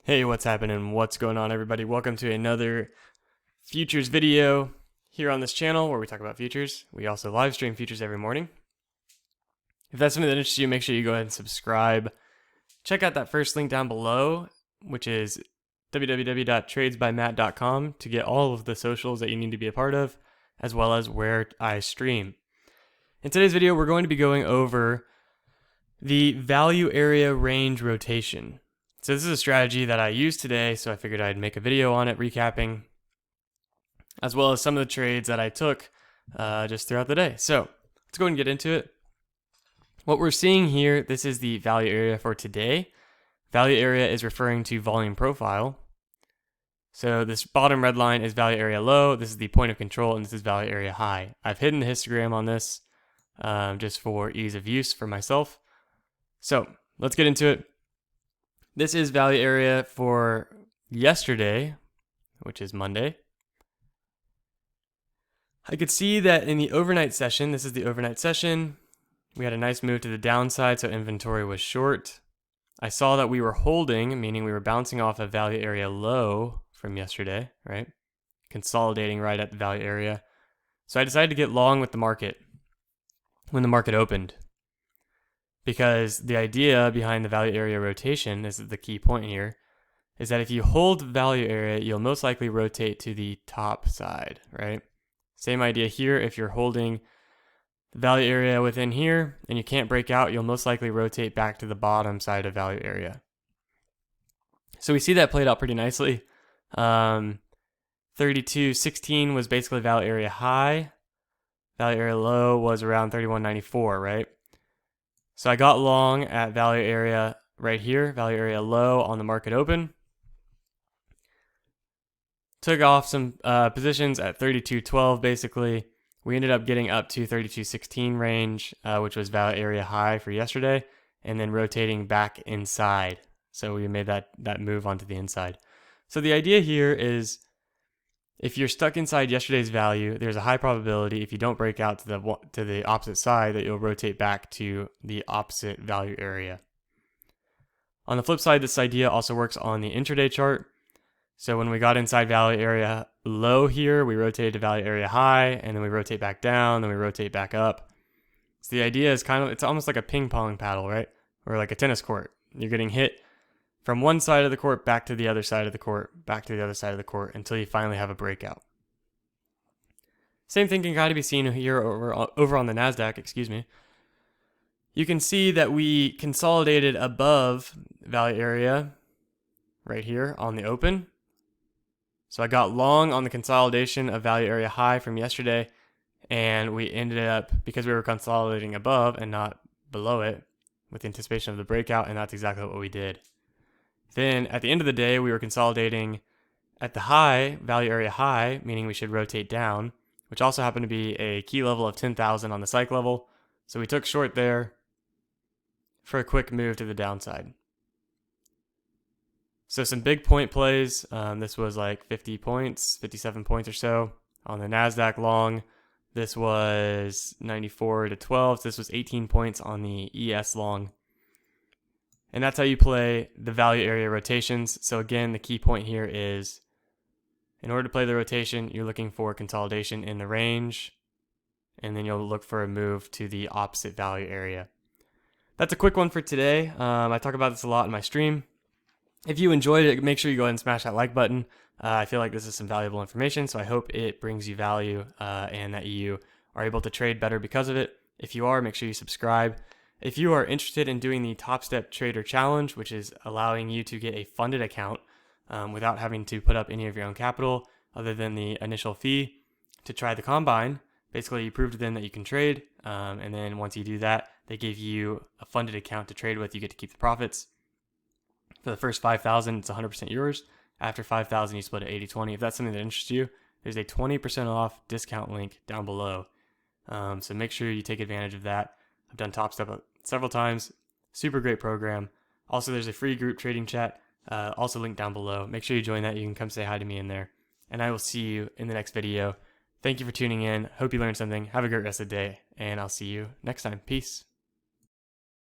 Hey, what's happening? What's going on, everybody? Welcome to another futures video here on this channel where we talk about futures. We also live stream futures every morning. If that's something that interests you, make sure you go ahead and subscribe. Check out that first link down below, which is www.tradesbymatt.com to get all of the socials that you need to be a part of, as well as where I stream. In today's video, we're going to be going over the value area range rotation. So this is a strategy that I used today, so I figured I'd make a video on it recapping, as well as some of the trades that I took just throughout the day. So let's go ahead and get into it. What we're seeing here, this is the value area for today. Value area is referring to volume profile. So this bottom red line is value area low, this is the point of control, and this is value area high. I've hidden the histogram on this just for ease of use for myself. So let's get into it. This is value area for yesterday, which is Monday. I could see that in the overnight session, this is the overnight session, we had a nice move to the downside, so inventory was short. I saw that we were holding, meaning we were bouncing off a value area low from yesterday, right? Consolidating right at the value area. So I decided to get long with the market when the market opened. Because the idea behind the value area rotation, this is the key point here, is that if you hold value area, you'll most likely rotate to the top side, right? Same idea here. If you're holding the value area within here and you can't break out, you'll most likely rotate back to the bottom side of value area. So we see that played out pretty nicely. 32.16 was basically value area high. Value area low was around 31.94, right? So I got long at value area right here, value area low on the market open. Took off some positions at 32.12 basically. We ended up getting up to 32.16 range, which was value area high for yesterday, and then rotating back inside. So we made that move onto the inside. So the idea here is if you're stuck inside yesterday's value, there's a high probability if you don't break out to the opposite side that you'll rotate back to the opposite value area. On the flip side, this idea also works on the intraday chart. So when we got inside value area low here, we rotated to value area high, and then we rotate back down, then we rotate back up. So the idea is it's almost like a ping pong paddle, right? Or like a tennis court. You're getting hit from one side of the court back to the other side of the court, back to the other side of the court until you finally have a breakout. Same thing can kind of be seen here over on the Nasdaq, excuse me. You can see that we consolidated above value area right here on the open. So I got long on the consolidation of value area high from yesterday, and we ended up, because we were consolidating above and not below it, with anticipation of the breakout, and that's exactly what we did. Then at the end of the day, we were consolidating at the high, value area high, meaning we should rotate down, which also happened to be a key level of 10,000 on the psych level. So we took short there for a quick move to the downside. So some big point plays. This was like 50 points, 57 points or so on the Nasdaq long. This was 94 to 12. So this was 18 points on the ES long. And that's how you play the value area rotations. So again, the key point here is in order to play the rotation, you're looking for consolidation in the range, and then you'll look for a move to the opposite value area. That's a quick one for today. I talk about this a lot in my stream. If you enjoyed it, make sure you go ahead and smash that like button. I feel like this is some valuable information, so I hope it brings you value and that you are able to trade better because of it. If you are, make sure you subscribe. If you are interested in doing the Top Step Trader Challenge, which is allowing you to get a funded account without having to put up any of your own capital other than the initial fee to try the combine, basically you prove to them that you can trade, and then once you do that, they give you a funded account to trade with. You get to keep the profits. For the first 5,000, it's 100% yours. After 5,000, you split it 80-20. If that's something that interests you, there's a 20% off discount link down below. So make sure you take advantage of that. I've done Top Step several times. Super great program. Also, there's a free group trading chat, also linked down below. Make sure you join that. You can come say hi to me in there. And I will see you in the next video. Thank you for tuning in. Hope you learned something. Have a great rest of the day, and I'll see you next time. Peace.